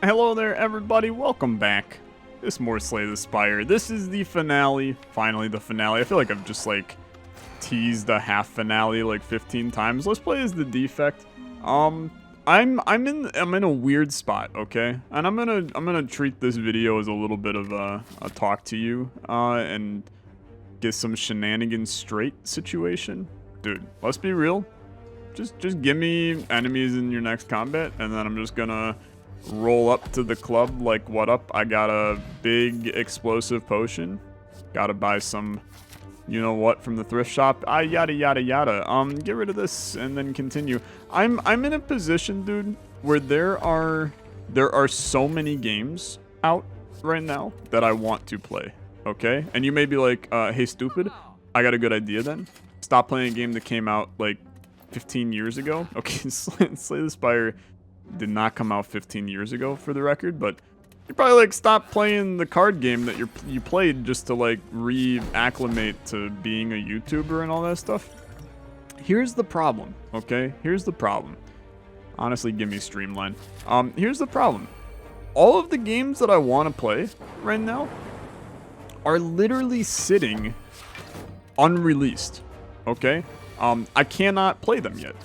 Hello there, everybody. Welcome back. This more Slay the Spire. This is the finale. Finally, the finale. I feel like I've just like teased a half finale like 15 times. Let's play as the defect. I'm in a weird spot, okay? And I'm gonna treat this video as a little bit of a talk to you and get some shenanigans straight situation. Dude, let's be real. Just give me enemies in your next combat, and then I'm just gonna roll up to the club like, what up? I got a big explosive potion. Gotta buy some, you know what, from the thrift shop. Yada yada yada. Get rid of this and then continue. I'm in a position, dude, where there are so many games out right now that I want to play. Okay? And you may be like, hey stupid, I got a good idea then. Stop playing a game that came out like 15 years ago. Okay, Slay the Spire did not come out 15 years ago, for the record, but you probably like stop playing the card game that you played just to like reacclimate to being a YouTuber and all that stuff. Here's the problem, okay? Here's the problem. Honestly, give me Streamline. Here's the problem. All of the games that I want to play right now are literally sitting unreleased, okay? I cannot play them yet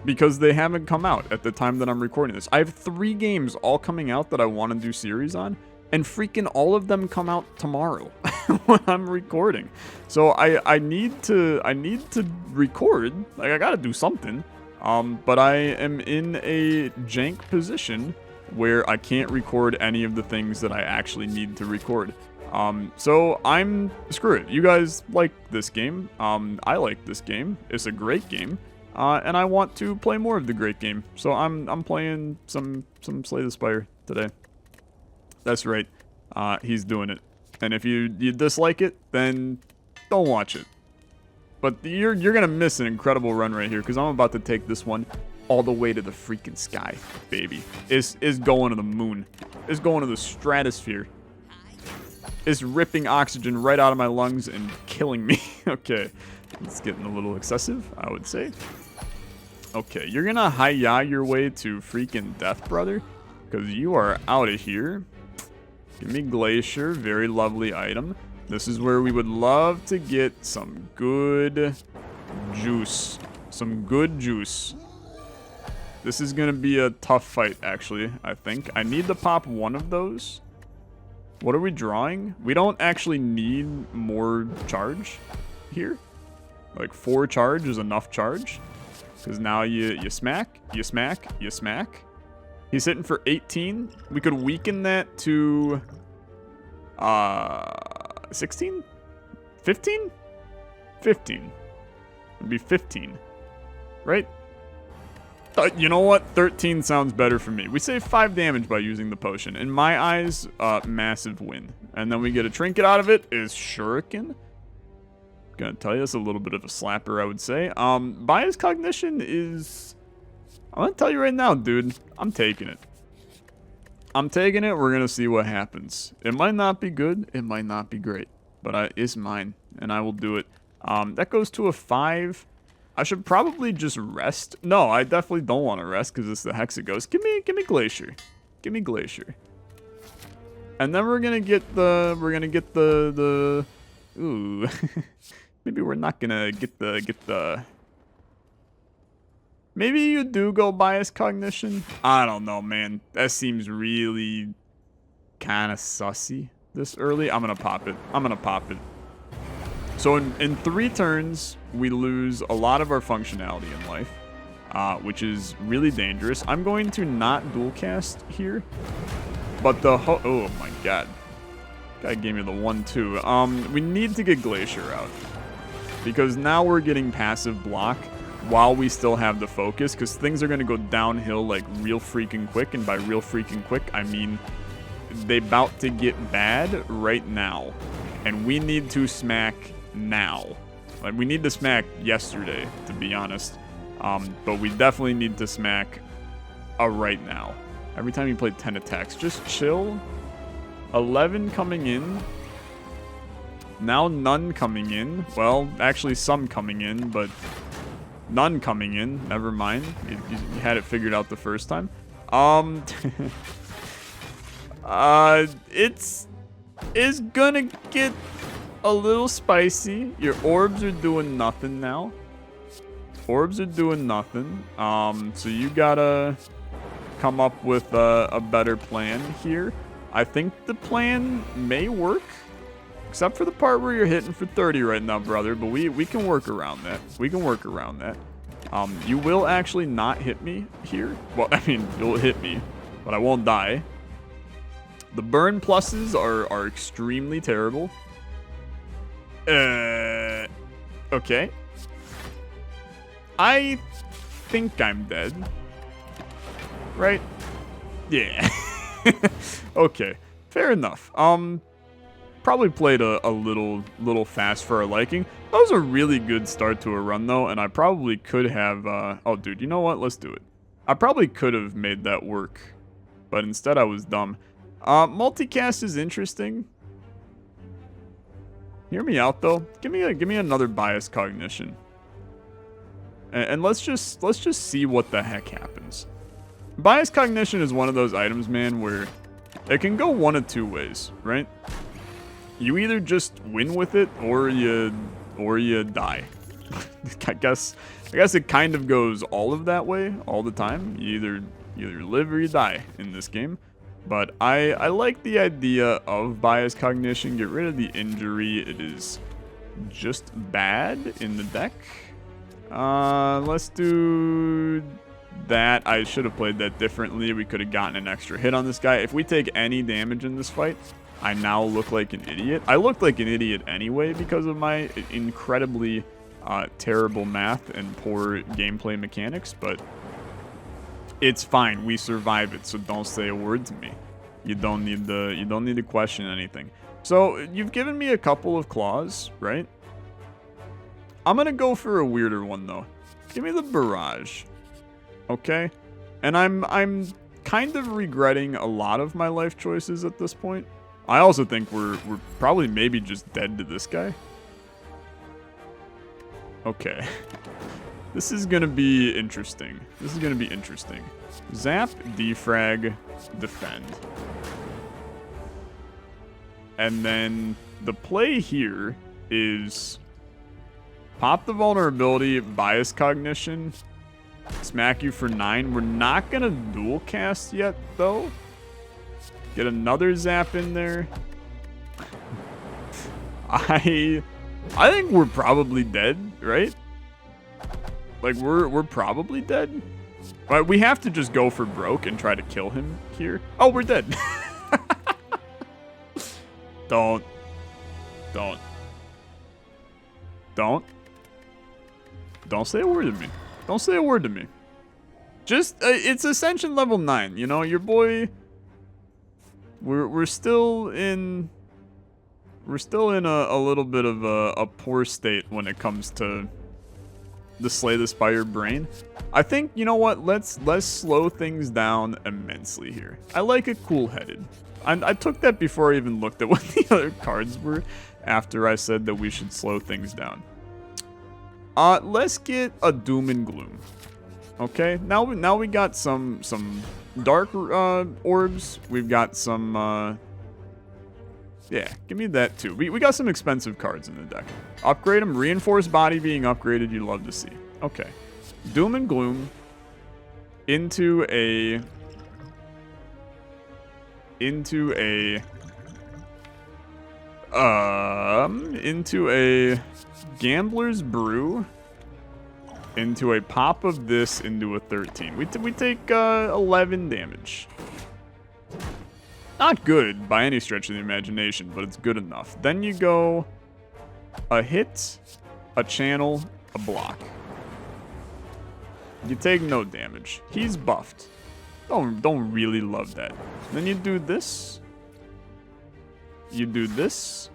because they haven't come out at the time that I'm recording this. I have 3 games all coming out that I want to do series on, and freaking all of them come out tomorrow when I'm recording. So I need to record. Like, I gotta do something. But I am in a jank position where I can't record any of the things that I actually need to record. So screw it. You guys like this game. I like this game. It's a great game. And I want to play more of the great game. So I'm playing some Slay the Spire today. That's right. He's doing it. And if you dislike it, then don't watch it. But you're gonna miss an incredible run right here, because I'm about to take this one all the way to the freaking sky, baby. It's going to the moon. It's going to the stratosphere. It's ripping oxygen right out of my lungs and killing me. Okay, it's getting a little excessive, I would say. Okay, you're gonna hi-ya your way to freaking death, brother, because you are out of here. Give me Glacier, very lovely item. This is where we would love to get some good juice. Some good juice. This is gonna be a tough fight, actually, I think. I need to pop one of those. What are we drawing? We don't actually need more charge here. Like 4 charge is enough charge. Because now you smack, you smack, you smack. He's hitting for 18. We could weaken that to 16? 15? 15. It'd be 15. Right? You know what? 13 sounds better for me. We save 5 damage by using the potion. In my eyes, massive win. And then we get a trinket out of it. Is Shuriken. Gonna tell you, it's a little bit of a slapper, I would say. Bias Cognition is... I'm gonna tell you right now, dude. I'm taking it. I'm taking it. We're gonna see what happens. It might not be good. It might not be great. But it's mine. And I will do it. That goes to a 5. I should probably just rest. No, I definitely don't want to rest because it's the Hexaghost. Give me Glacier. Give me Glacier. And then we're gonna get the ooh. Maybe we're not gonna get the maybe you do go Bias Cognition. I don't know, man. That seems really kind of sussy this early. I'm gonna pop it. I'm gonna pop it. So in 3 turns, we lose a lot of our functionality in life, which is really dangerous. I'm going to not dual cast here, but oh my god. Guy gave me the 1-2. We need to get Glacier out, because now we're getting passive block while we still have the focus, because things are going to go downhill like real freaking quick, and by real freaking quick, I mean they about to get bad right now, and we need to smack now. Like, we need to smack yesterday, to be honest, but we definitely need to smack right now. Every time you play 10 attacks, just chill. 11 coming in. Now none coming in. Well, actually some coming in, but none coming in. Never mind. You had it figured out the first time. It's gonna get a little spicy. Your orbs are doing nothing now. Orbs are doing nothing. So you gotta come up with a better plan here. I think the plan may work, except for the part where you're hitting for 30 right now, brother. But we can work around that. We can work around that. You will actually not hit me here. Well, I mean, you'll hit me, but I won't die. The burn pluses are extremely terrible. Okay. I think I'm dead. Right? Yeah. Okay. Fair enough. Probably played a little fast for our liking. That was a really good start to a run, though, and I probably could have... oh, dude, you know what? Let's do it. I probably could have made that work, but instead I was dumb. Multicast is interesting. Hear me out, though. Give me another bias cognition. And let's just see what the heck happens. Bias cognition is one of those items, man, where it can go one of two ways, right? You either just win with it or you die. I guess it kind of goes all of that way all the time. You either live or you die in this game. But I like the idea of bias cognition. Get rid of the injury. It is just bad in the deck. Let's do that. I should have played that differently. We could have gotten an extra hit on this guy. If we take any damage in this fight, I now look like an idiot. I looked like an idiot anyway because of my incredibly terrible math and poor gameplay mechanics, but it's fine. We survive it, so don't say a word to me. You don't need to question anything. So you've given me a couple of claws, right? I'm gonna go for a weirder one though. Give me the barrage. Okay? And I'm kind of regretting a lot of my life choices at this point. I also think we're probably maybe just dead to this guy. Okay. This is gonna be interesting. Zap, defrag, defend. And then the play here is pop the vulnerability, bias cognition, smack you for 9. We're not gonna dual cast yet though. Get another zap in there. I think we're probably dead, right? Like we're probably dead. But we have to just go for broke and try to kill him here. Oh, we're dead. Don't say a word to me. Don't say a word to me. Just it's Ascension level 9, you know, your boy. We're still in a little bit of a poor state when it comes to the Slay the Spire brain. I think, you know what, let's slow things down immensely here. I like it cool-headed. I took that before I even looked at what the other cards were after I said that we should slow things down. Let's get a Doom and Gloom. Okay, now we got some dark orbs. We've got some yeah, give me that too. We got some expensive cards in the deck. Upgrade them. Reinforced body being upgraded, you'd love to see. Okay. Doom and Gloom into a Gambler's Brew, into a pop of this, into a 13. We take 11 damage. Not good by any stretch of the imagination, but it's good enough. Then you go a hit, a channel, a block. You take no damage. He's buffed. Don't really love that. Then you do this. You do this.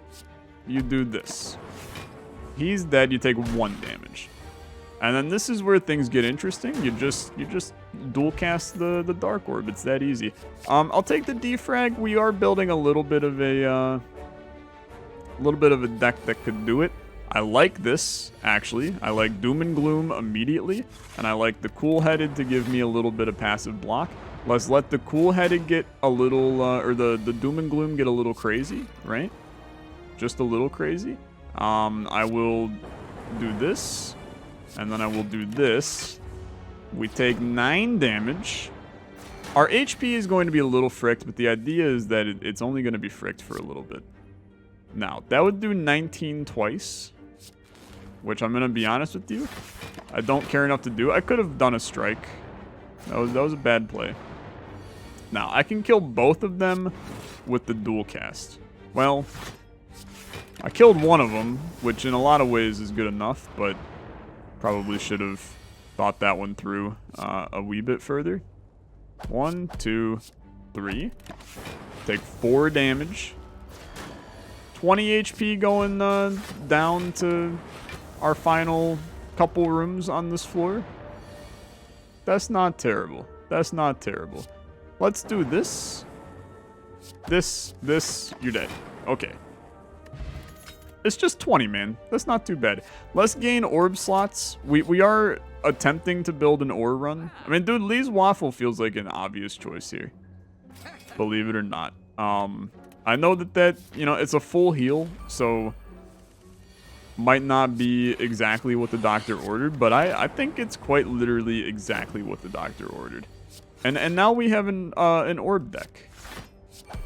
You do this. He's dead. You take 1 damage. And then this is where things get interesting. You just dual cast the Dark Orb. It's that easy. I'll take the defrag. We are building a little bit of a deck that could do it. I like this, actually. I like Doom and Gloom immediately, and I like the Cool-Headed to give me a little bit of passive block. Let's let the cool-headed get a little, or the doom and gloom get a little crazy, right? Just a little crazy. I will do this, and then I will do this. We take 9 damage. Our HP is going to be a little fricked, but the idea is that it's only going to be fricked for a little bit. Now, that would do 19 twice, which I'm going to be honest with you, I don't care enough to do. I could have done a strike. That was a bad play. Now, I can kill both of them with the dual cast. Well, I killed one of them, which in a lot of ways is good enough, but probably should have thought that one through a wee bit further. 1, 2, 3. Take 4 damage. 20 HP going down to our final couple rooms on this floor. That's not terrible. That's not terrible. Let's do this. This, you're dead. Okay. It's just 20, man. That's not too bad. Let's gain orb slots. We are attempting to build an ore run. I mean, dude, Lee's waffle feels like an obvious choice here. Believe it or not. I know that, you know, it's a full heal, so might not be exactly what the doctor ordered, but I think it's quite literally exactly what the doctor ordered. And now we have an orb deck.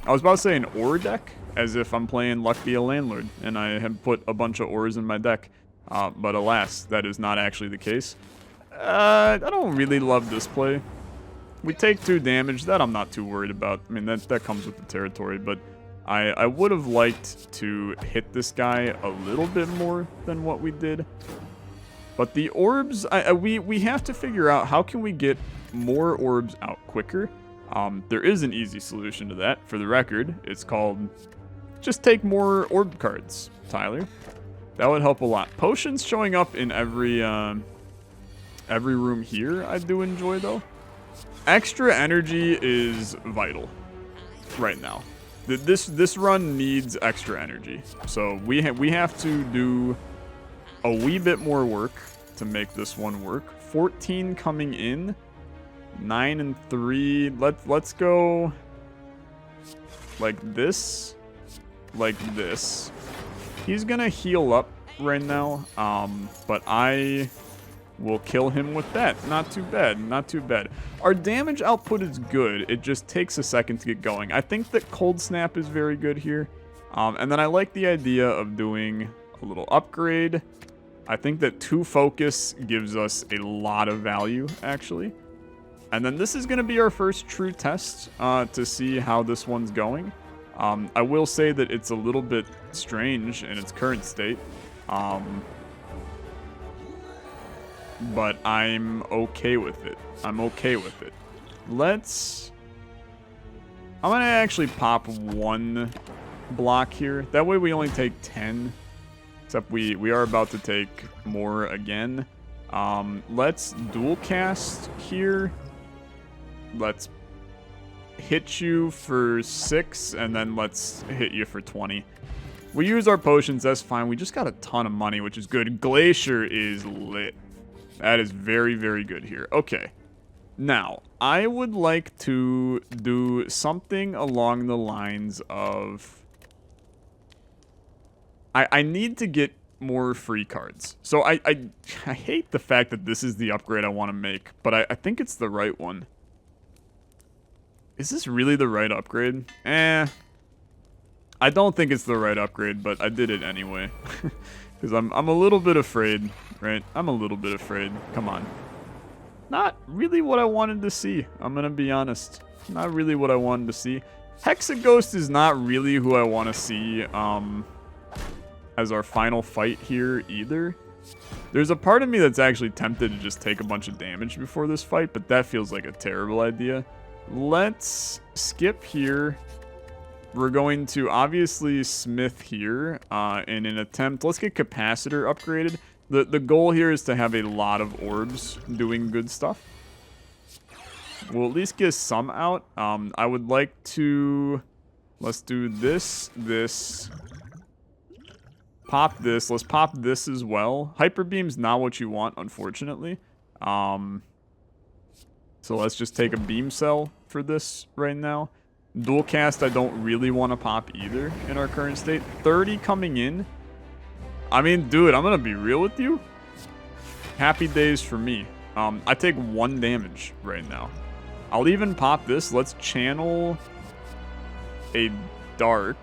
I was about to say an ore deck, as if I'm playing Luck Be a Landlord, and I have put a bunch of ores in my deck. But alas, that is not actually the case. I don't really love this play. We take 2 damage, that I'm not too worried about. I mean, that comes with the territory, but I would have liked to hit this guy a little bit more than what we did. But the orbs, we have to figure out how can we get more orbs out quicker. There is an easy solution to that. For the record, it's called just take more orb cards, Tyler. That would help a lot. Potions showing up in every room here, I do enjoy though. Extra energy is vital right now. This run needs extra energy, so we have to do a wee bit more work to make this one work. 14 coming in, 9 and 3. Let's go like this, like this. He's gonna heal up right now, but I will kill him with that. Not too bad, not too bad. Our damage output is good. It just takes a second to get going. I think that Cold Snap is very good here. And then I like the idea of doing a little upgrade. I think that 2 focus gives us a lot of value, actually. And then this is going to be our first true test to see how this one's going. I will say that it's a little bit strange in its current state. But I'm okay with it. I'm okay with it. I'm going to actually pop 1 block here. That way we only take 10. Except we are about to take more again. Let's dual cast here. Let's hit you for 6, and then let's hit you for 20. We use our potions, that's fine. We just got a ton of money, which is good. Glacier is lit. That is very, very good here. Okay. Now, I would like to do something along the lines of... I need to get more free cards. So I hate the fact that this is the upgrade I want to make, but I think it's the right one. Is this really the right upgrade? I don't think it's the right upgrade, but I did it anyway. Because I'm a little bit afraid, right? I'm a little bit afraid. Come on. Not really what I wanted to see. I'm going to be honest. Not really what I wanted to see. Hexaghost is not really who I want to see as our final fight here either. There's a part of me that's actually tempted to just take a bunch of damage before this fight, but that feels like a terrible idea. Let's skip here. We're going to obviously smith here in an attempt. Let's get capacitor upgraded. The goal here is to have a lot of orbs doing good stuff. We'll at least get some out. I would like to... Let's do this, this. Pop this. Let's pop this as well. Hyper Beam's not what you want, unfortunately. So let's just take a beam cell for this right now. Dual cast I don't really want to pop either in our current state. 30 coming in. I mean, dude, I'm going to be real with you. Happy days for me. I take 1 damage right now. I'll even pop this. Let's channel a dark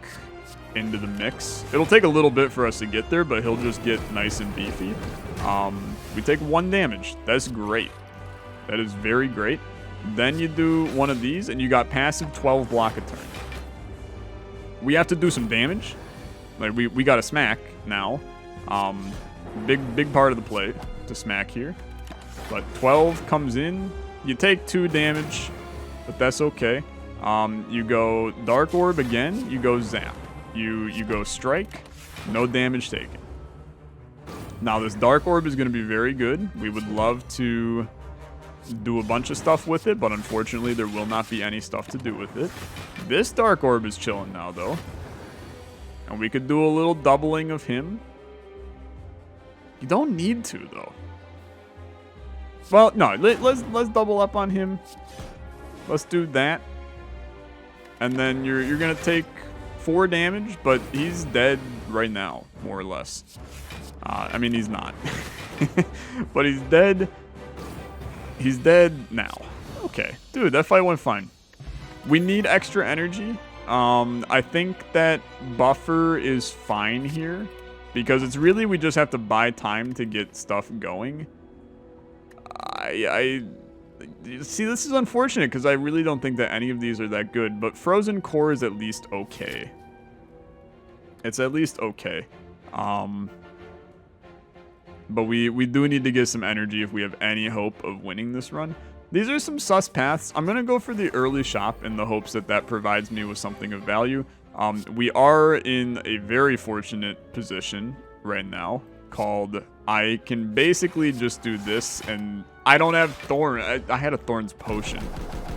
into the mix. It'll take a little bit for us to get there, but he'll just get nice and beefy. We take 1 damage. That's great. That is very great. Then you do one of these, and you got passive 12 block a turn. We have to do some damage. Like, we got to smack now. Big part of the play to smack here. But 12 comes in. You take 2 damage, but that's okay. You go Dark Orb again. You go Zap. You go Strike. No damage taken. Now, this Dark Orb is going to be very good. We would love to do a bunch of stuff with it, but unfortunately, there will not be any stuff to do with it. This Dark Orb is chilling now, though. And we could do a little doubling of him. You don't need to, though. Well, no, let's double up on him. Let's do that. And then you're going to take 4 damage, but he's dead right now, more or less. I mean, he's not. But he's dead. He's dead now. Okay. Dude, that fight went fine. We need extra energy. I think that buffer is fine here. Because it's really, we just have to buy time to get stuff going. I see, this is unfortunate because I really don't think that any of these are that good. But Frozen Core is at least okay. It's at least okay. But we do need to get some energy if we have any hope of winning this run. These are some sus paths. I'm going to go for the early shop in the hopes that that provides me with something of value. We are in a very fortunate position right now called I can basically just do this, and I don't have Thorn. I had a Thorn's potion.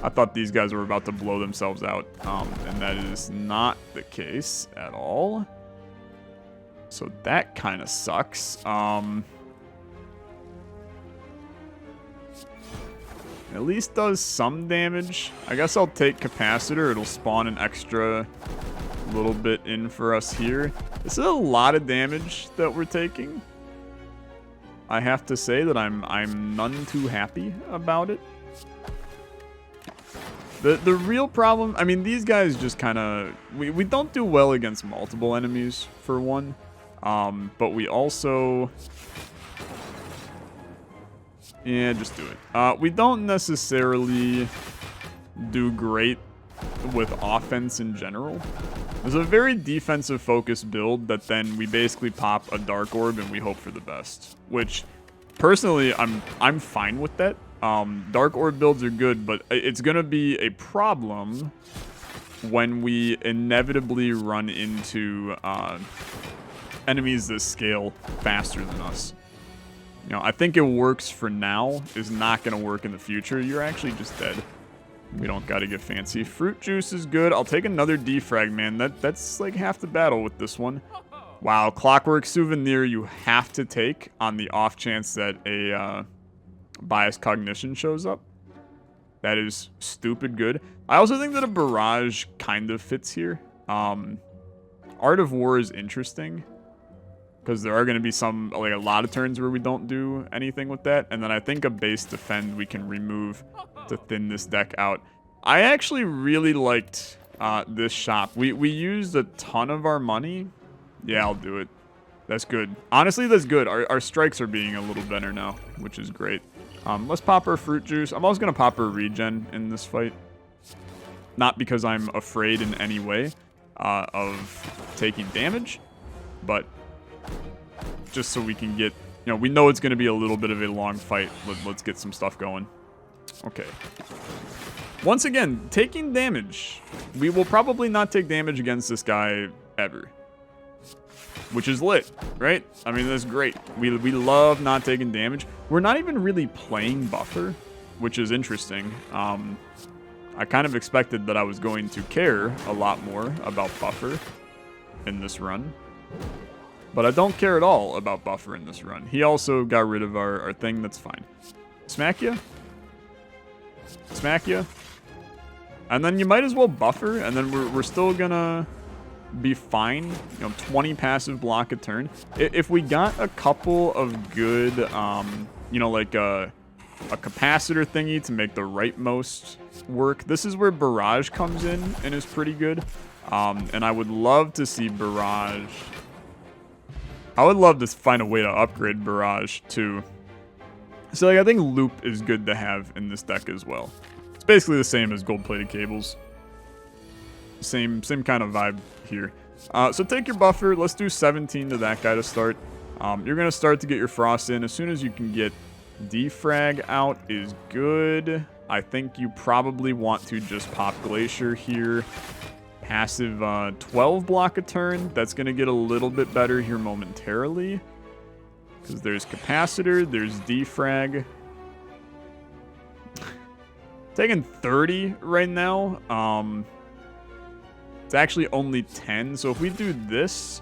I thought these guys were about to blow themselves out, and that is not the case at all. So that kind of sucks. At least does some damage. I guess I'll take Capacitor. It'll spawn an extra little bit in for us here. This is a lot of damage that we're taking. I have to say that I'm none too happy about it. The real problem, I mean, these guys just kind of, we don't do well against multiple enemies for one, but we also, yeah, just do it. We don't necessarily do great with offense in general. There's a very defensive focused build that then we basically pop a Dark Orb and we hope for the best, which personally I'm fine with that. Dark Orb builds are good, but it's gonna be a problem when we inevitably run into enemies that scale faster than us. You know, I think it works for now, is not gonna work in the future. You're actually just dead. We don't gotta get fancy. Fruit juice is good. I'll take another defrag, man. That's like half the battle with this one. Wow, Clockwork Souvenir you have to take on the off chance that a biased cognition shows up. That is stupid good. I also think that a barrage kind of fits here. Art of War is interesting because there are going to be some, like a lot of turns where we don't do anything with that. And then I think a base defend we can remove to thin this deck out. I actually really liked this shop. We used a ton of our money. Yeah, I'll do it. That's good. Honestly, that's good. Our strikes are being a little better now, which is great. Let's pop our fruit juice. I'm also going to pop our regen in this fight. Not because I'm afraid in any way of taking damage, but just so we can get, you know, we know it's going to be a little bit of a long fight. Let's get some stuff going. Okay. Once again, taking damage. We will probably not take damage against this guy ever. Which is lit, right? I mean, that's great. We love not taking damage. We're not even really playing buffer, which is interesting. I kind of expected that I was going to care a lot more about buffer in this run. But I don't care at all about buffer in this run. He also got rid of our thing. That's fine. Smack ya? Smack ya? And then you might as well buffer, and then we're still gonna be fine. 20 passive block a turn. If we got a couple of good, like a capacitor thingy to make the rightmost work. This is where Barrage comes in and is pretty good. And I would love to see Barrage. I would love to find a way to upgrade Barrage too. So I think Loop is good to have in this deck as well. It's basically the same as gold-plated cables. Same kind of vibe here. So take your buffer. Let's do 17 to that guy to start. You're going to start to get your frost in. As soon as you can get defrag out is good. I think you probably want to just pop Glacier here. Passive 12 block a turn. That's going to get a little bit better here momentarily. Because there's capacitor, there's defrag. Taking 30 right now. It's actually only 10. So if we do this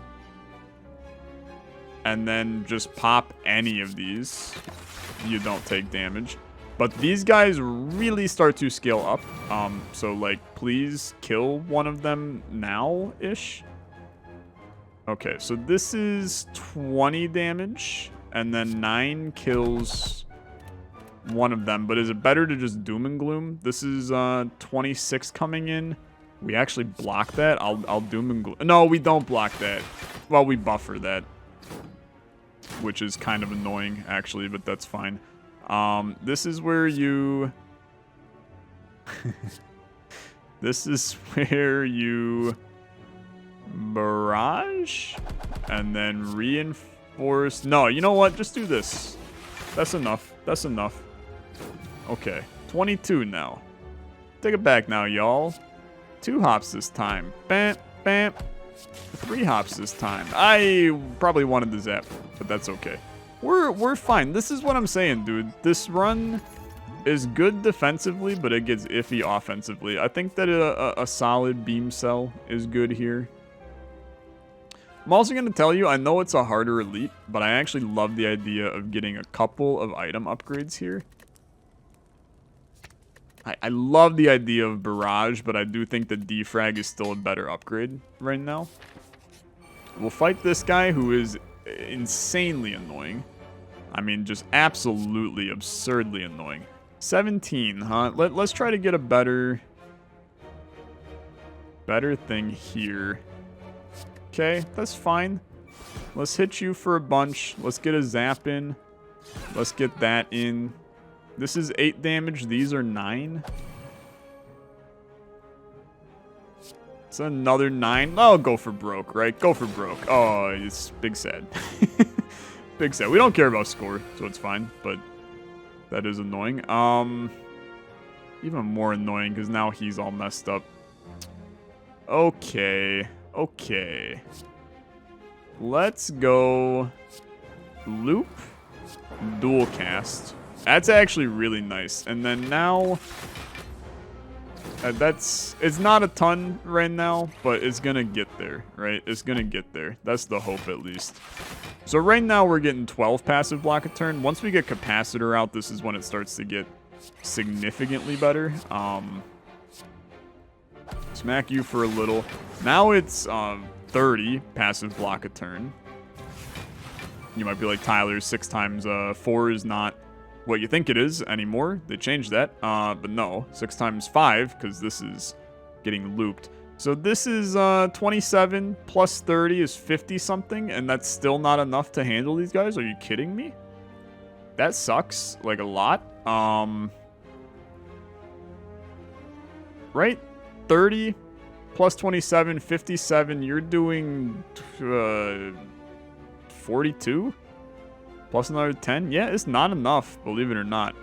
and then just pop any of these, you don't take damage. But these guys really start to scale up. So like, please kill one of them now-ish. Okay, so this is 20 damage, and then 9 kills one of them. But is it better to just Doom and Gloom? This is 26 coming in. We actually block that. I'll Doom and Gloom. No, we don't block that. Well, we buffer that, which is kind of annoying, actually, but that's fine. This is where you... This is where you... Barrage? And then reinforce... No, you know what? Just do this. That's enough. That's enough. Okay. 22 now. Take it back now, y'all. 2 hops this time. Bam, bam. 3 hops this time. I probably wanted the zap, but that's okay. We're fine. This is what I'm saying, dude. This run is good defensively, but it gets iffy offensively. I think that a solid beam cell is good here. I'm also going to tell you, I know it's a harder elite, but I actually love the idea of getting a couple of item upgrades here. I love the idea of Barrage, but I do think that Defrag is still a better upgrade right now. We'll fight this guy who is insanely annoying. I mean, just absolutely absurdly annoying. 17, huh? Let's try to get a better thing here. Okay, that's fine. Let's hit you for a bunch. Let's get a zap in. Let's get that in. This is 8 damage. These are 9. It's another 9. Oh, go for broke, right? Go for broke. Oh, it's big sad. Big sad. We don't care about score, so it's fine, but that is annoying. Even more annoying because now he's all messed up. Okay. Okay. Let's go loop, dual cast. That's actually really nice. And then now, it's not a ton right now, but it's gonna get there, right? It's gonna get there. That's the hope, at least. So right now we're getting 12 passive block a turn. Once we get capacitor out, this is when it starts to get significantly better. Smack you for a little. Now it's 30 passive block a turn. You might be like, Tyler, 6 times 4 is not what you think it is anymore. They changed that. But no, 6 times 5, because this is getting looped. So this is 27 plus 30 is 50 something, and that's still not enough to handle these guys. Are you kidding me? That sucks, like, a lot. Right? 30 plus 27, 57. You're doing 42 plus another 10. Yeah, it's not enough, believe it or not.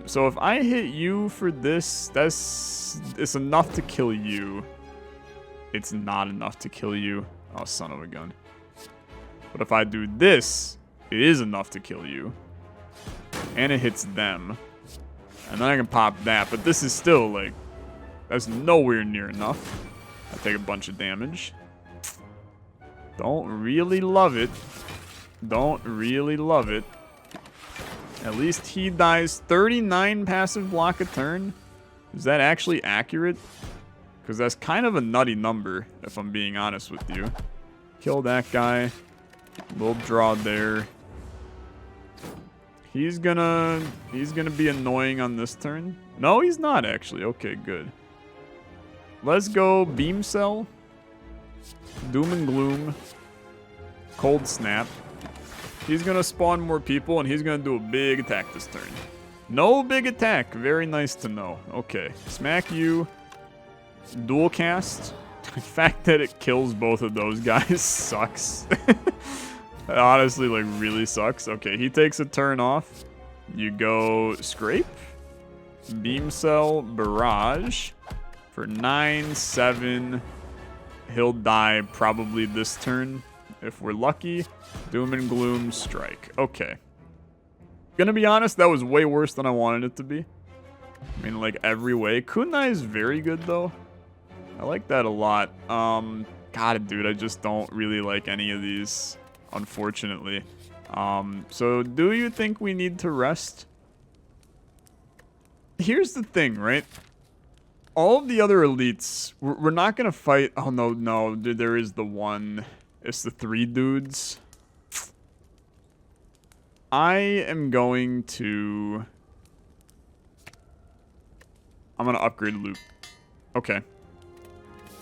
So if I hit you for this, it's enough to kill you. It's not enough to kill you. Oh, son of a gun. But if I do this, it is enough to kill you. And it hits them. And then I can pop that. But this is still, like, that's nowhere near enough. I take a bunch of damage. Don't really love it. Don't really love it. At least he dies. 39 passive block a turn. Is that actually accurate? Because that's kind of a nutty number, if I'm being honest with you. Kill that guy. We'll draw there. He's gonna be annoying on this turn. No, he's not actually. Okay, good. Let's go Beam Cell. Doom and Gloom. Cold Snap. He's gonna spawn more people and he's gonna do a big attack this turn. No big attack. Very nice to know. Okay, smack you. Dual cast. The fact that it kills both of those guys sucks. Honestly, like, really sucks. Okay, he takes a turn off. You go Scrape. Beam Cell, Barrage. For 9, 7. He'll die probably this turn. If we're lucky. Doom and Gloom, Strike. Okay. Gonna be honest, that was way worse than I wanted it to be. I mean, like, every way. Kunai is very good, though. I like that a lot. God, dude, I just don't really like any of these, unfortunately. So do you think we need to rest? Here's the thing, right? All of the other elites, we're not gonna fight. Oh, no, there is the one. It's the 3 dudes. I am going to... I'm gonna upgrade loot. Okay.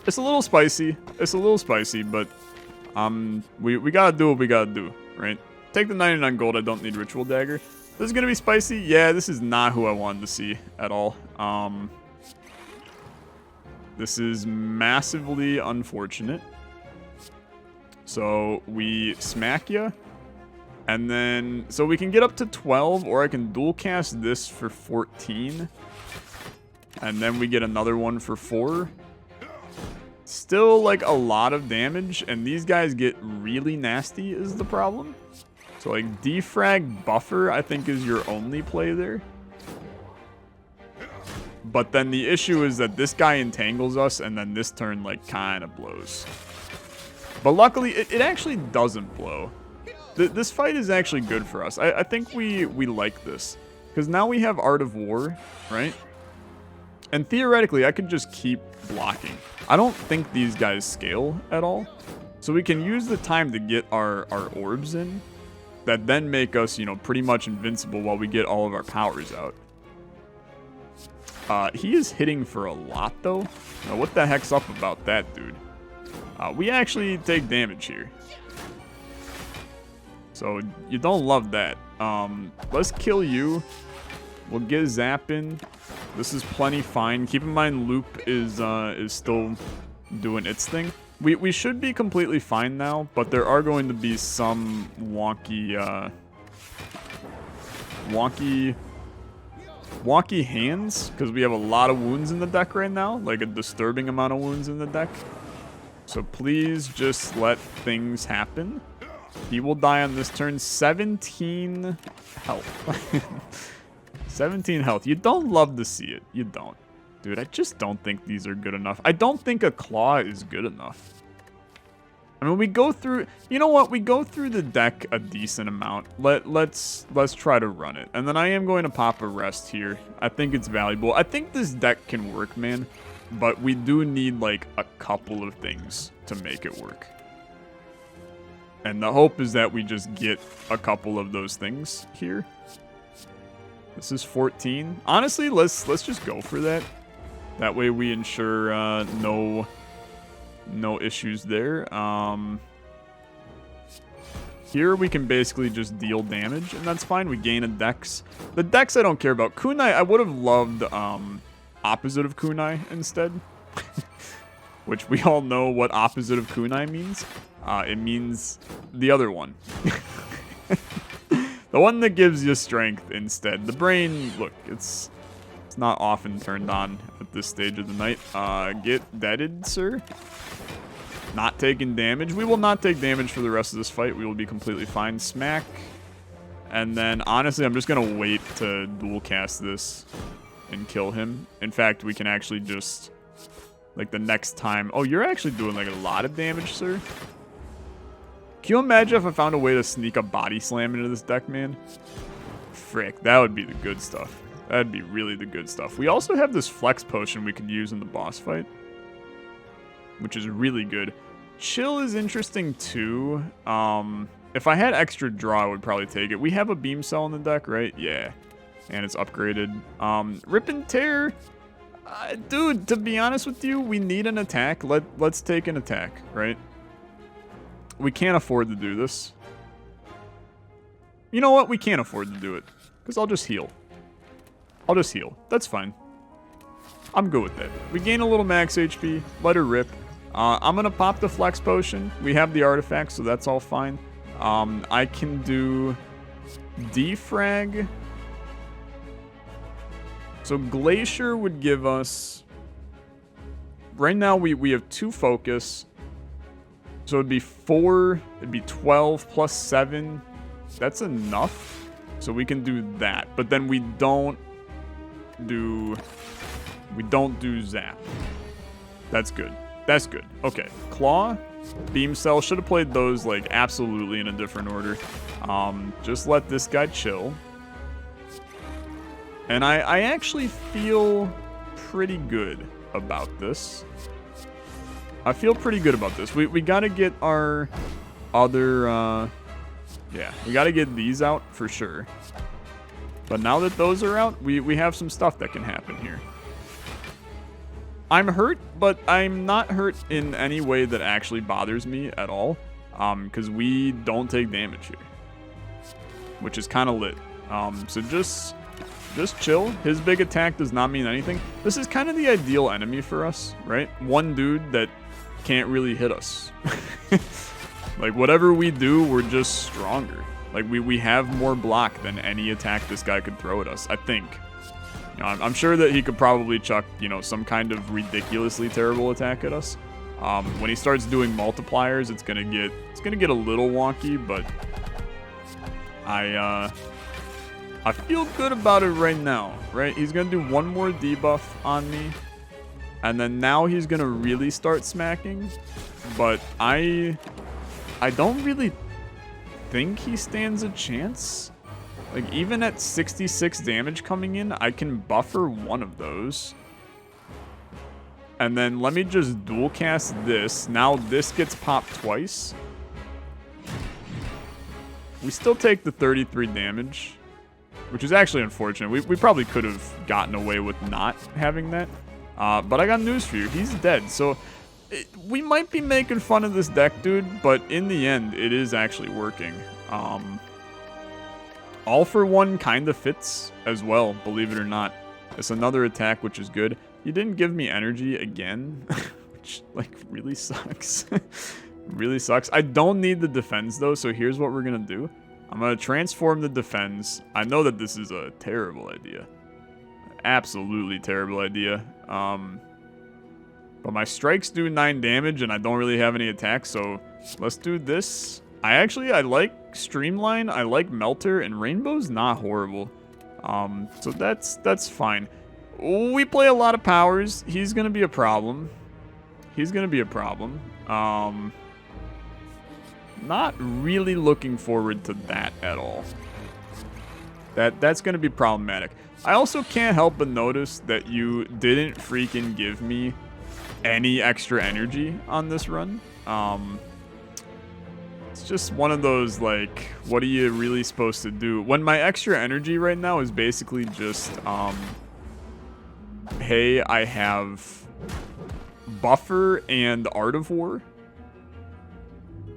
It's a little spicy. But we gotta do what we gotta do, right? Take the 99 gold. I don't need Ritual Dagger. This is gonna be spicy. Yeah, this is not who I wanted to see at all. This is massively unfortunate. So we smack ya. And then, so we can get up to 12, or I can dual cast this for 14. And then we get another one for 4. Still, like, a lot of damage, and these guys get really nasty is the problem. So, like, defrag buffer, I think, is your only play there. But then the issue is that this guy entangles us, and then this turn, like, kind of blows. But luckily, it actually doesn't blow. This fight is actually good for us. I think we like this. Because now we have Art of War, right? And theoretically, I could just keep blocking. I don't think these guys scale at all. So we can use the time to get our orbs in. That then make us, you know, pretty much invincible while we get all of our powers out. He is hitting for a lot, though. Now, what the heck's up about that, dude? We actually take damage here. So, you don't love that. Let's kill you. We'll get Zap in. This is plenty fine. Keep in mind, Loop is still doing its thing. We should be completely fine now, but there are going to be some wonky hands, because we have a lot of wounds in the deck right now, like a disturbing amount of wounds in the deck. So please just let things happen. He will die on this turn. 17 health. 17 health. You don't love to see it. You don't. Dude, I just don't think these are good enough. I don't think a claw is good enough. I mean, we go through... You know what? We go through the deck a decent amount. Let's try to run it. And then I am going to pop a rest here. I think it's valuable. I think this deck can work, man. But we do need, like, a couple of things to make it work. And the hope is that we just get a couple of those things here. This is 14. Honestly, let's just go for that. That way we ensure no issues there. Here we can basically just deal damage, and that's fine. We gain a dex. The dex I don't care about. Kunai, I would have loved opposite of Kunai instead. Which we all know what opposite of Kunai means. It means the other one. The one that gives you strength instead. The brain, look, it's not often turned on at this stage of the night. Get deaded, sir. Not taking damage. We will not take damage for the rest of this fight. We will be completely fine. Smack. And then, honestly, I'm just going to wait to dual cast this and kill him. In fact, we can actually just, like, the next time... Oh, you're actually doing, like, a lot of damage, sir. Can you imagine if I found a way to sneak a body slam into this deck, man? Frick, that would be the good stuff. That'd be really the good stuff. We also have this flex potion we could use in the boss fight, which is really good. Chill is interesting too. If I had extra draw, I would probably take it. We have a beam cell in the deck, right? Yeah. And it's upgraded. Rip and tear. Dude, to be honest with you, we need an attack. Let's take an attack, right? We can't afford to do this. You know what? We can't afford to do it. Because I'll just heal. I'll just heal. That's fine. I'm good with that. We gain a little max HP. Let her rip. I'm going to pop the flex potion. We have the artifact, so that's all fine. I can do defrag. So Glacier would give us... Right now we have 2 focus. So it'd be 4. It'd be 12 plus 7. That's enough. So we can do that. But then we don't do zap. That's good. That's good. Okay. Claw, beam cell. Should have played those like absolutely in a different order. Just let this guy chill. And I actually feel pretty good about this. I feel pretty good about this. We got to get our other... yeah, we got to get these out for sure. But now that those are out, we have some stuff that can happen here. I'm hurt, but I'm not hurt in any way that actually bothers me at all. Because we don't take damage here. Which is kind of lit. So just chill. His big attack does not mean anything. This is kind of the ideal enemy for us, right? One dude that can't really hit us. Like, whatever we do, we're just stronger. Like, we have more block than any attack this guy could throw at us, I think. You know, I'm sure that he could probably chuck, you know, some kind of ridiculously terrible attack at us. When he starts doing multipliers, it's gonna get a little wonky, but I feel good about it right now, right? He's gonna do one more debuff on me, and then now he's gonna really start smacking. But I don't really think he stands a chance. Like, even at 66 damage coming in, I can buffer one of those. And then let me just dual cast this. Now this gets popped twice. We still take the 33 damage, which is actually unfortunate. We probably could have gotten away with not having that. But I got news for you. He's dead. So we might be making fun of this deck, dude, but in the end, it is actually working. All for One kind of fits as well, believe it or not. It's another attack, which is good. You didn't give me energy again, which, like, really sucks. Really sucks. I don't need the defense, though, so here's what we're going to do. I'm going to transform the defense. I know that this is a terrible idea. Absolutely terrible idea. But my strikes do 9 damage, and I don't really have any attacks, so let's do this. I like Streamline, I like Melter, and Rainbow's not horrible. So that's fine. We play a lot of powers. He's going to be a problem. Not really looking forward to that at all. That's going to be problematic. I also can't help but notice that you didn't freaking give me any extra energy on this run. It's just one of those, like, what are you really supposed to do? When my extra energy right now is basically just, hey, I have Buffer and Art of War.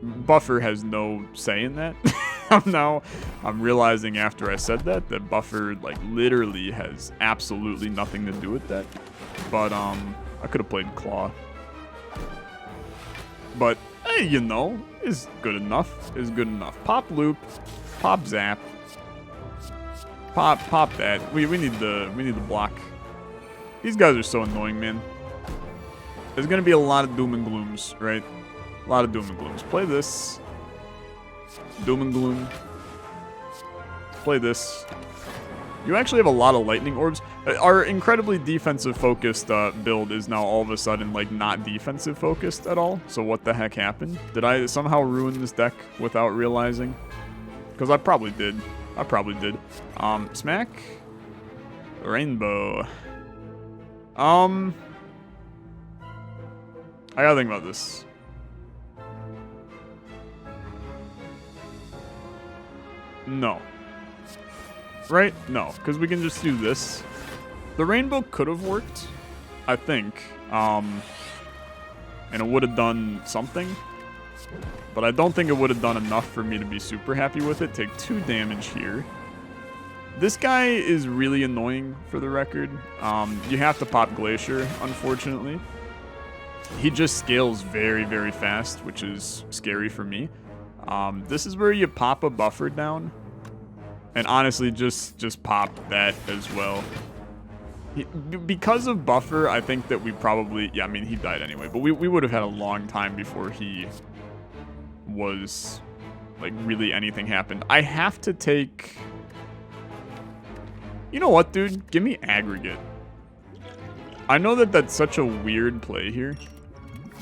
Buffer has no say in that. I'm realizing after I said that Buffer, like, literally has absolutely nothing to do with that. But, I could have played Claw. But, hey, you know, is good enough. Pop Loop, pop Zap, pop that. We need the block. These guys are so annoying, man. There's gonna be a lot of doom and glooms, right? A lot of doom and glooms. Play this. Doom and gloom. Play this. You actually have a lot of lightning orbs. Our incredibly defensive focused build is now all of a sudden, like, not defensive focused at all. So what the heck happened? Did I somehow ruin this deck without realizing? Because I probably did. Smack. Rainbow. I gotta think about this. No. Right? No, because we can just do this. The rainbow could have worked, I think. And it would have done something. But I don't think it would have done enough for me to be super happy with it. Take 2 damage here. This guy is really annoying, for the record. You have to pop Glacier, unfortunately. He just scales very, very fast, which is scary for me. This is where you pop a buffer down. And honestly, just pop that as well. Because of buffer, I think that we probably... Yeah, I mean, he died anyway. But we would have had a long time before he was... Like, really anything happened. I have to take... You know what, dude? Give me aggregate. I know that that's such a weird play here.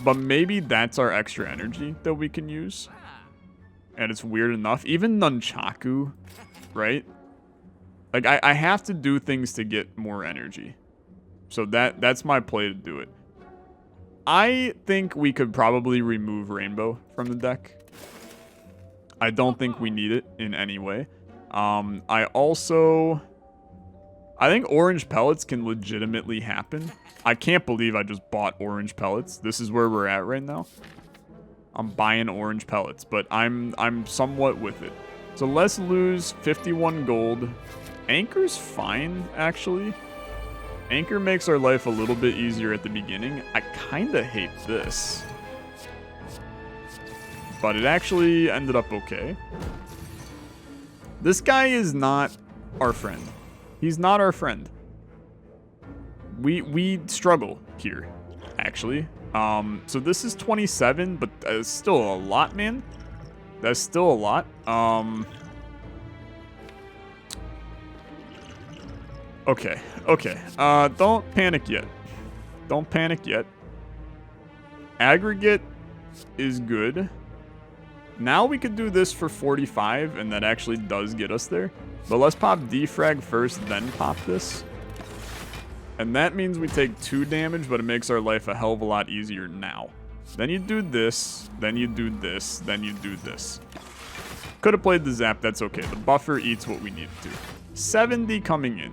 But maybe that's our extra energy that we can use. And it's weird enough. Even Nunchaku, right? Like, I have to do things to get more energy. So that's my play to do it. I think we could probably remove Rainbow from the deck. I don't think we need it in any way. I think Orange Pellets can legitimately happen. I can't believe I just bought Orange Pellets. This is where we're at right now. I'm buying Orange Pellets, but I'm somewhat with it. So let's lose 51 gold. Anchor's fine, actually. Anchor makes our life a little bit easier at the beginning. I kind of hate this. But it actually ended up okay. This guy is not our friend. He's not our friend. We struggle here, actually. So this is 27, but that's still a lot, man. That's still a lot. Okay. Don't panic yet. Don't panic yet. Aggregate is good. Now we could do this for 45, and that actually does get us there. But let's pop defrag first, then pop this. And that means we take 2 damage, but it makes our life a hell of a lot easier now. Then you do this, then you do this, then you do this. Could have played the zap, that's okay. The buffer eats what we need to. 70 coming in.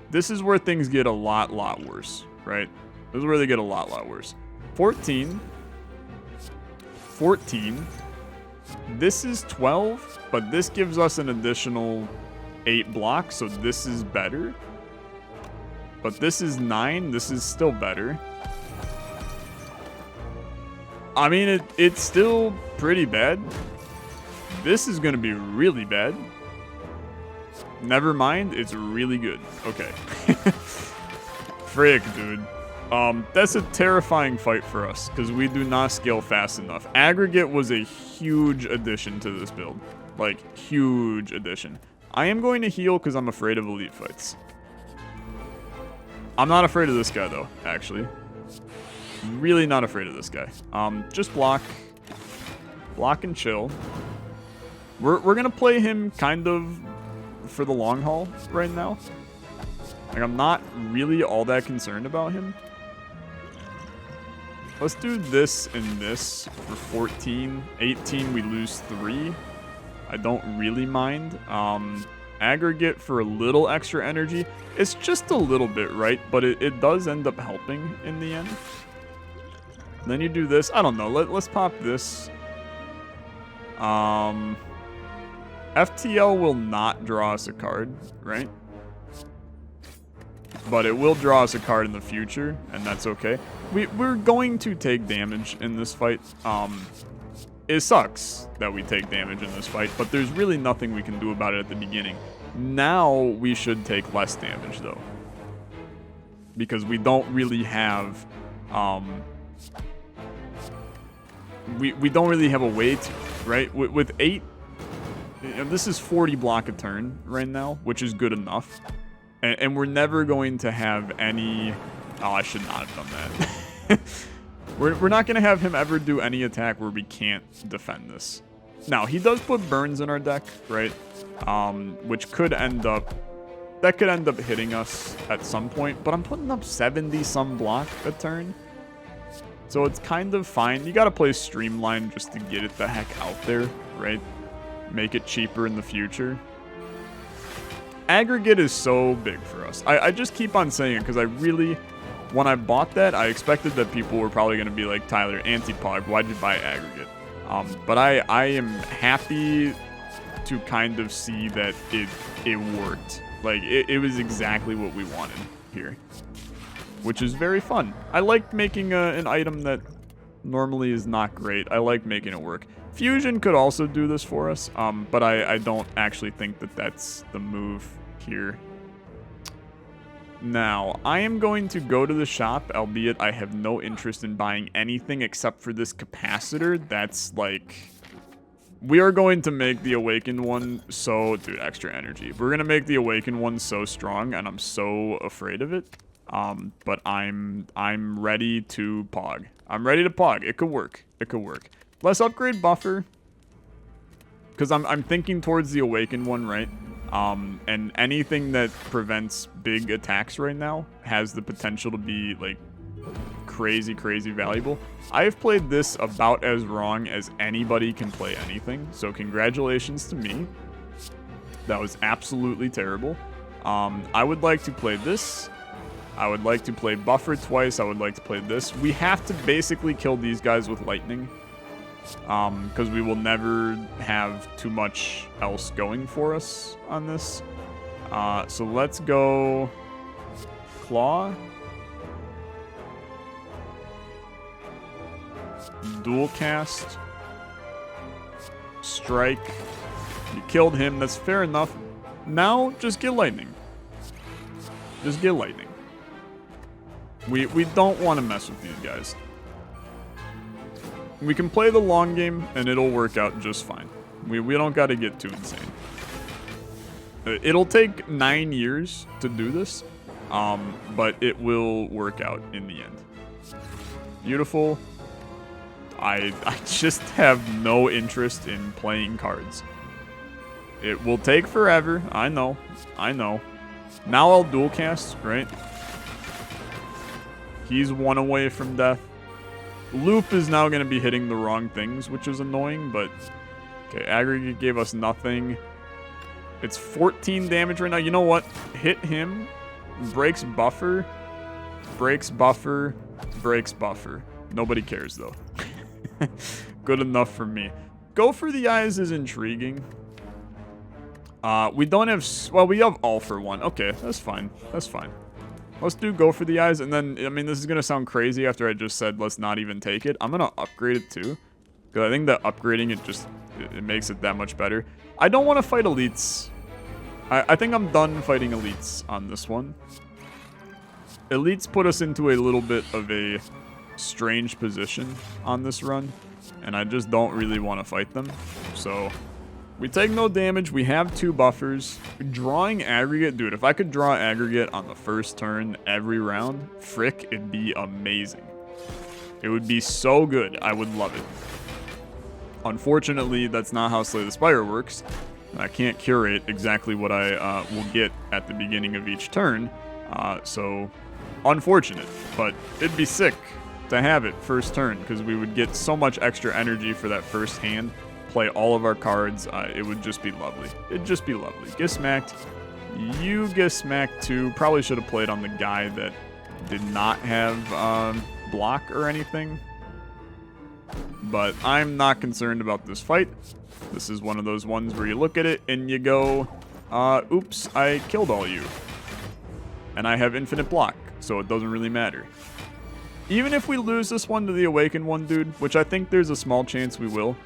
This is where things get a lot worse, right? This is where they get a lot worse. 14. 14. This is 12, but this gives us an additional 8 blocks, so this is better. But this is 9. This is still better. I mean, it's still pretty bad. This is going to be really bad. Never mind, it's really good. Okay. Frick, dude. That's a terrifying fight for us, because we do not scale fast enough. Aggregate was a huge addition to this build. Like, huge addition. I am going to heal because I'm afraid of elite fights. I'm not afraid of this guy, though, actually. Really not afraid of this guy. Just block. Block and chill. We're going to play him kind of for the long haul right now. Like, I'm not really all that concerned about him. Let's do this and this for 14. 18, we lose 3. I don't really mind. Aggregate for a little extra energy. It's just a little bit, right? But it does end up helping in the end. Then you do this. I don't know. Let's pop this. FTL will not draw us a card, right? But it will draw us a card in the future, and that's okay. We're going to take damage in this fight. It sucks that we take damage in this fight, but there's really nothing we can do about it at the beginning. Now we should take less damage, though. Because we don't really have... We don't really have a way to, right? With 8... You know, this is 40 block a turn right now, which is good enough. And we're never going to have any... Oh, I should not have done that. We're not going to have him ever do any attack where we can't defend this. Now, he does put burns in our deck, right? Which could end up that could end up hitting us at some point, but I'm putting up 70-some block a turn. So it's kind of fine. You gotta play Streamline just to get it the heck out there, right? Make it cheaper in the future. Aggregate is so big for us. I just keep on saying it because I really, when I bought that, I expected that people were probably going to be like, Tyler, anti-pog, why'd you buy aggregate? But I am happy to kind of see that it worked. Like, it was exactly what we wanted here, which is very fun. I like making an item that normally is not great. I like making it work. Fusion could also do this for us, but I don't actually think that that's the move here. Now, I am going to go to the shop, albeit I have no interest in buying anything except for this capacitor. That's like... We are going to make the Awakened one so... Dude, extra energy. We're going to make the Awakened one so strong, and I'm so afraid of it. But I'm ready to pog. I'm ready to pog. It could work. It could work. Let's upgrade buffer. Because I'm thinking towards the Awakened one, right? And anything that prevents big attacks right now has the potential to be, like, crazy, crazy valuable. I have played this about as wrong as anybody can play anything. So congratulations to me. That was absolutely terrible. I would like to play this. I would like to play buffer twice. I would like to play this. We have to basically kill these guys with lightning. Because we will never have too much else going for us on this. So let's go Claw. Dual cast. Strike. You killed him. That's fair enough. Now, just get lightning. Just get lightning. We don't want to mess with these guys. We can play the long game, and it'll work out just fine. We don't got to get too insane. It'll take 9 years to do this, but it will work out in the end. Beautiful. I just have no interest in playing cards. It will take forever. I know. I know. Now I'll dual cast, right? He's one away from death. Loop is now going to be hitting the wrong things, which is annoying, but... Okay, aggregate gave us nothing. It's 14 damage right now. You know what? Hit him. Breaks buffer. Breaks buffer. Breaks buffer. Nobody cares, though. Good enough for me. Go for the eyes is intriguing. We don't have... Well, we have all for one. Okay, that's fine. That's fine. Let's do go for the eyes, and then, I mean, this is going to sound crazy after I just said let's not even take it. I'm going to upgrade it too, because I think that upgrading it just, it makes it that much better. I don't want to fight elites. I think I'm done fighting elites on this one. Elites put us into a little bit of a strange position on this run, and I just don't really want to fight them. So... We take no damage. We have 2 buffers. Drawing aggregate. Dude, if I could draw aggregate on the first turn every round, frick, it'd be amazing. It would be so good. I would love it. Unfortunately, that's not how Slay the Spire works. I can't curate exactly what I will get at the beginning of each turn. So, unfortunate. But it'd be sick to have it first turn, because we would get so much extra energy for that first hand. Play all of our cards. It would just be lovely. It'd just be lovely. Get smacked. You get smacked too. Probably should have played on the guy that did not have block or anything. But I'm not concerned about this fight. This is one of those ones where you look at it and you go, oops, I killed all you. And I have infinite block, so it doesn't really matter. Even if we lose this one to the Awakened one, dude, which I think there's a small chance we will,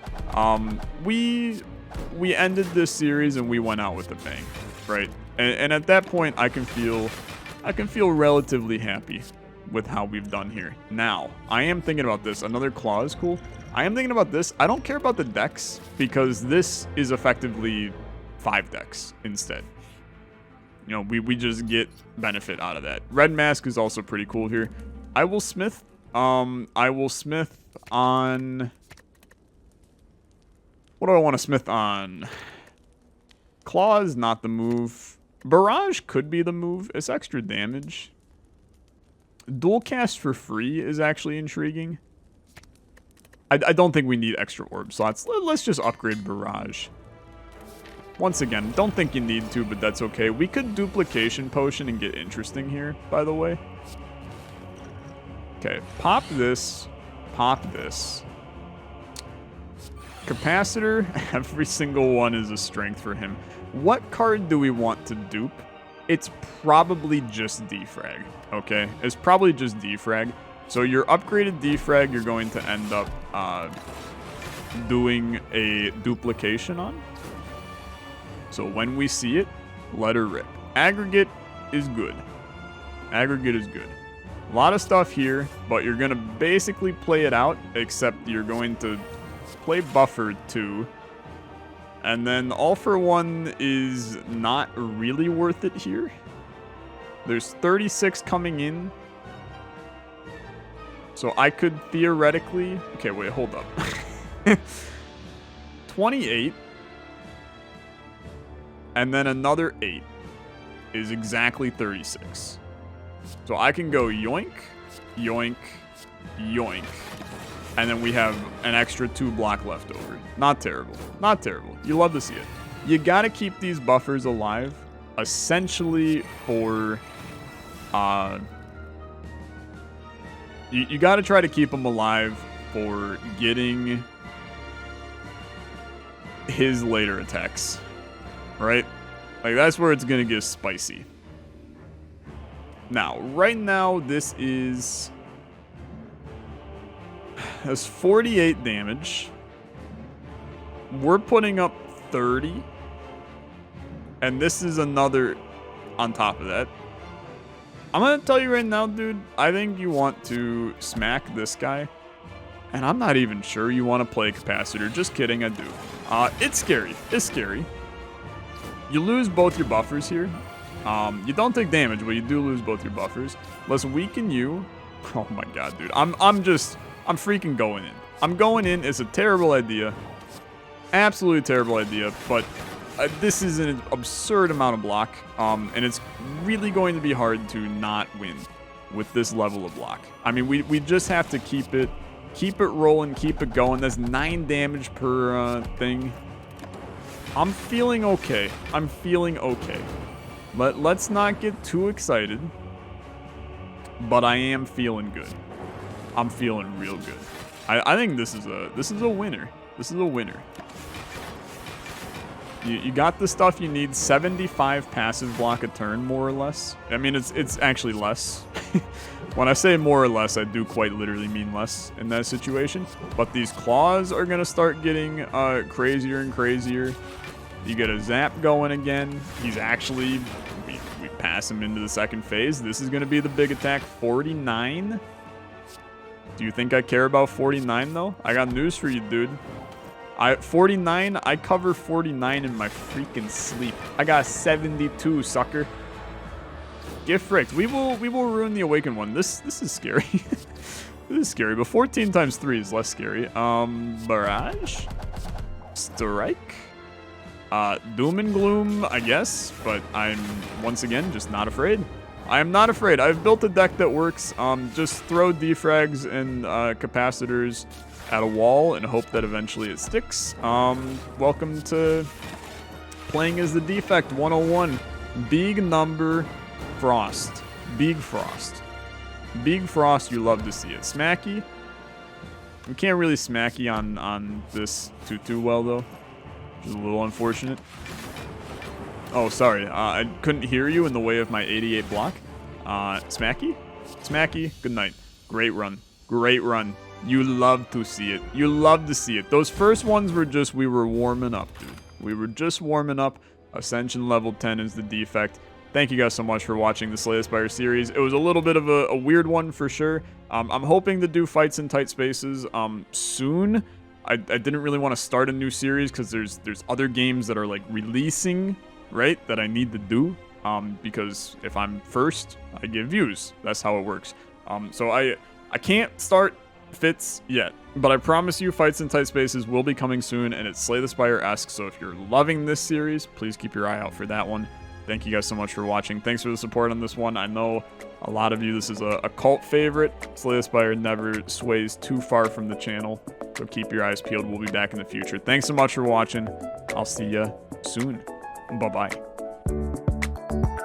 we ended this series and we went out with a bang, right? And at that point, I can feel relatively happy with how we've done here. Now, I am thinking about this. Another claw is cool. I am thinking about this. I don't care about the decks, because this is effectively 5 decks instead. You know, we just get benefit out of that. Red Mask is also pretty cool here. I will smith on... What do I want to smith on? Claw is not the move. Barrage could be the move. It's extra damage. Dual cast for free is actually intriguing. I don't think we need extra orb slots. Let's just upgrade Barrage. Once again, don't think you need to, but that's okay. We could duplication potion and get interesting here, by the way. Okay, pop this. Pop this. Capacitor, every single one is a strength for him. What card do we want to dupe? It's probably just defrag, okay? It's probably just defrag. So your upgraded defrag, you're going to end up doing a duplication on. So when we see it, let her rip. Aggregate is good. Aggregate is good. A lot of stuff here, but you're going to basically play it out, except you're going to play buffer 2. And then all for one is not really worth it here. There's 36 coming in. So I could theoretically... Okay, wait, hold up. 28. And then another 8 is exactly 36. So I can go yoink, yoink, yoink. And then we have an extra 2 block left over. Not terrible. Not terrible. You love to see it. You gotta keep these buffers alive, essentially for... You gotta try to keep them alive for getting his later attacks. Right? Like, that's where it's gonna get spicy. Now, right now, this is... That's 48 damage. We're putting up 30. And this is another on top of that. I'm going to tell you right now, dude, I think you want to smack this guy. And I'm not even sure you want to play Capacitor. Just kidding, I do. It's scary. It's scary. You lose both your buffers here. You don't take damage, but you do lose both your buffers. Let's weaken you. Oh my god, dude. I'm freaking going in. I'm going in. It's a terrible idea. Absolutely terrible idea, but this is an absurd amount of block, and it's really going to be hard to not win with this level of block. I mean, we just have to keep it rolling, keep it going. That's 9 damage per thing. I'm feeling okay. I'm feeling okay. Let's not get too excited, but I am feeling good. I'm feeling real good. I think this is a winner. This is a winner. You got the stuff you need. 75 passive block a turn, more or less. I mean, it's actually less. When I say more or less, I do quite literally mean less in that situation. But these claws are gonna start getting crazier and crazier. You get a zap going again. He's actually, we pass him into the second phase. This is gonna be the big attack. 49. Do you think I care about 49 though? I got news for you, dude. 49, I cover 49 in my freaking sleep. I got 72, sucker. Get fricked. We will ruin the awakened one. This is scary. This is scary, but 14 times 3 is less scary. Barrage? Strike? Doom and gloom, I guess, but I'm once again just not afraid. I am not afraid. I've built a deck that works. Just throw defrags and capacitors at a wall and hope that eventually it sticks. Welcome to playing as the defect 101. Big number frost. Big frost. Big frost, you love to see it. Smacky. We can't really smacky on this too well though, which is a little unfortunate. Oh, sorry. I couldn't hear you in the way of my 88 block. Smacky? Smacky, good night. Great run. Great run. You love to see it. You love to see it. Those first ones were just, we were warming up, dude. We were just warming up. Ascension level 10 is the defect. Thank you guys so much for watching the Slay the Spire series. It was a little bit of a weird one for sure. I'm hoping to do fights in tight spaces soon. I didn't really want to start a new series because there's other games that are like releasing, right, that I need to do. Because if I'm first, I get views. That's how it works. So I can't start fits yet, but I promise you fights in tight spaces will be coming soon, and it's Slay the Spire-esque, so if you're loving this series, please keep your eye out for that one. thank you guys so much for watching. Thanks for the support on this one. I know a lot of you, this is a cult favorite. Slay the Spire never sways too far from the channel, so keep your eyes peeled. We'll be back in the future. Thanks so much for watching. I'll see you soon. Bye-bye.